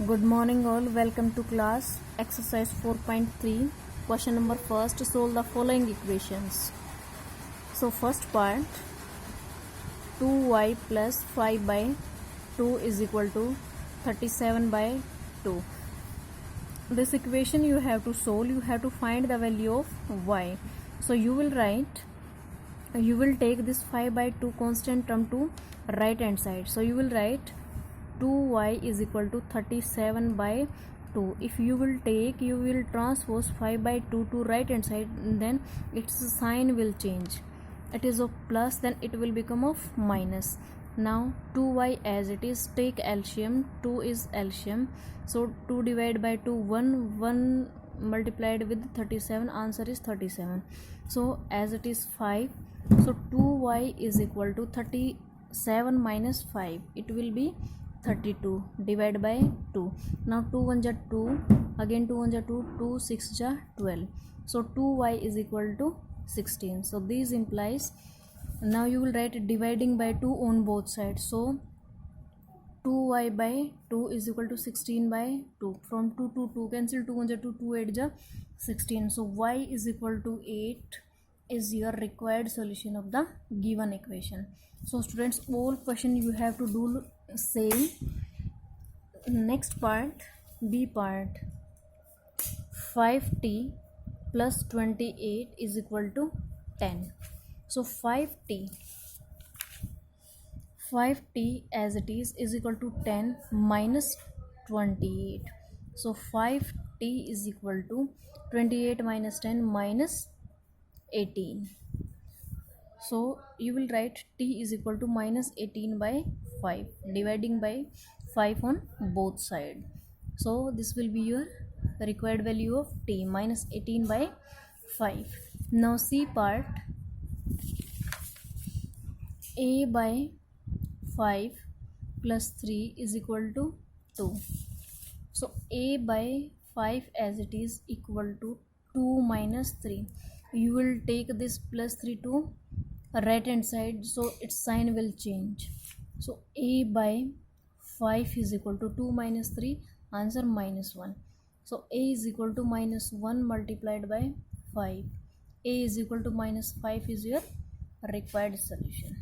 Good morning all. Welcome to class. Exercise 4.3. Question number first. Solve the following equations. So first part, 2y plus 5 by 2 is equal to 37 by 2. This equation you have to solve. You have to find the value of y. So you will take this 5 by 2 constant term to right hand side. So you will write 2y is equal to 37 by 2. If you will transpose 5 by 2 to right hand side, then its sign will change. It is of plus, then it will become of minus. Now 2y as it is, take LCM. 2 is LCM, so 2 divided by 2, 1 multiplied with 37, answer is 37. So as it is 5, so 2y is equal to 37 minus 5, it will be 32 divided by 2. Now 2 1 ja 2, again 2 1 ja 2, 2 6 ja 12. So 2y is equal to 16. So this implies, now you will write dividing by 2 on both sides. So 2y by 2 is equal to 16 by 2. From 2 to 2 cancel, 2 1 ja 2, 2 8 ja 16. So y is equal to 8 is your required solution of the given equation. So students, all question you have to do same. Next part, B part, 5t plus 28 is equal to 10. So 5t as it is equal to 10 minus 28. So 5t is equal to 28 minus 10 minus 18. So you will write t is equal to minus 18 by 5, dividing by 5 on both sides. So this will be your required value of t, minus 18 by 5. Now C part, a by 5 plus 3 is equal to 2. So a by 5 as it is equal to 2 minus 3. You will take this plus 3 to right hand side, so its sign will change. So a by 5 is equal to 2 minus 3, answer minus 1. So a is equal to minus 1 multiplied by 5. A is equal to minus 5 is your required solution.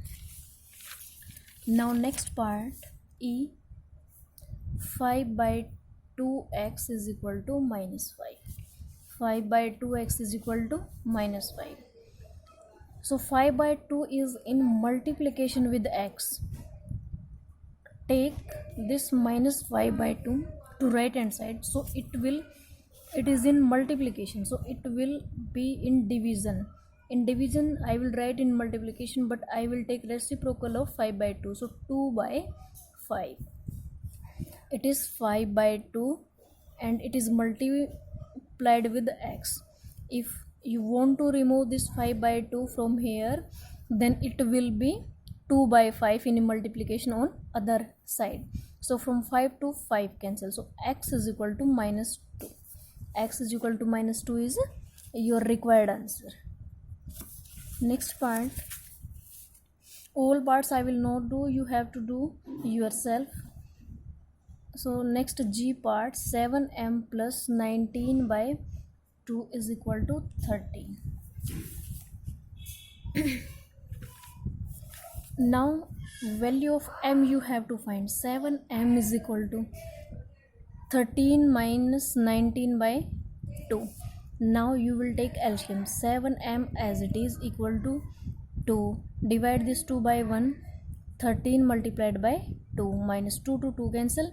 Now next part, E, 5 by 2x is equal to minus 5. 5 by 2x is equal to minus 5. So 5 by 2 is in multiplication with x. Take this minus 5 by 2 to right hand side, so it is in multiplication, so it will be in division. In division I will write in multiplication, but I will take reciprocal of 5 by 2, so 2 by 5. It is 5 by 2 and it is multiplied with x. If you want to remove this 5 by 2 from here, then it will be 2 by 5 in multiplication on other side. So from 5 to 5 cancel, so x is equal to minus 2. X is equal to minus 2 is your required answer. Next part, all parts I will not do, you have to do yourself. So next G part, 7m plus 19 by 2 is equal to 30. Now value of m you have to find. 7m is equal to 13 minus 19 by 2. Now you will take LCM. 7m as it is equal to 2. Divide this 2 by 1. 13 multiplied by 2 minus 2 to 2 cancel.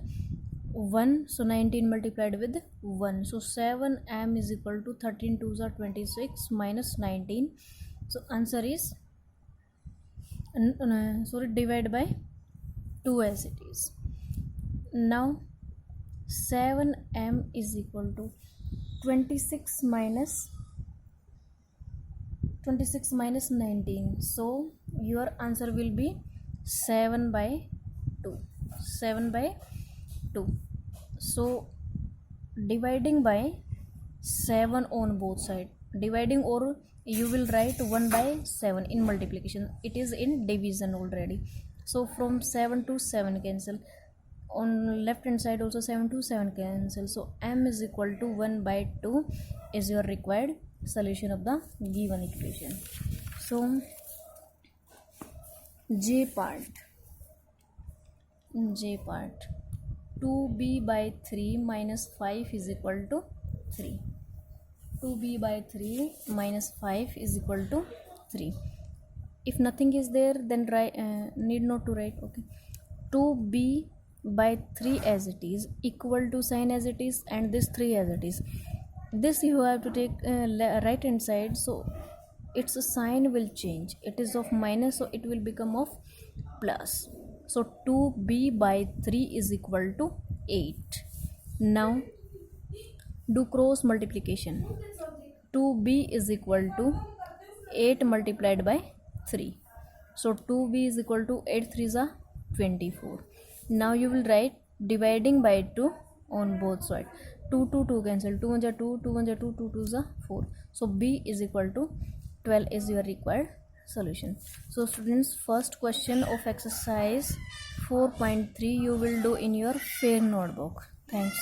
1, so 19 multiplied with 1. So 7m is equal to 13 2s are 26 minus 19. So answer is divide by 2 as it is. Now 7m is equal to 26 minus 19. So your answer will be 7 by 2. 7 by 2. So dividing by 7 on both sides, dividing, or you will write 1 by 7 in multiplication, it is in division already. So from 7 to 7 cancel, on left hand side also 7 to 7 cancel, so m is equal to 1 by 2 is your required solution of the given equation. So J part 2b by 3 minus 5 is equal to 3. 2b by 3 minus 5 is equal to 3. If nothing is there, then need not to write. Okay, 2b by 3 as it is equal to sign as it is, and this 3 as it is. This you have to take right hand side, so its sign will change. It is of minus, so it will become of plus. So 2b by 3 is equal to 8. Now do cross multiplication. 2b is equal to 8 multiplied by 3. So 2b is equal to 8 3s are 24. Now you will write dividing by 2 on both sides. 2 2 cancel. 2 1 are 2, 2 1 are 2, 2 2s are 4. So b is equal to 12 is your required solution. So students, first question of exercise 4.3 you will do in your fair notebook. Thanks.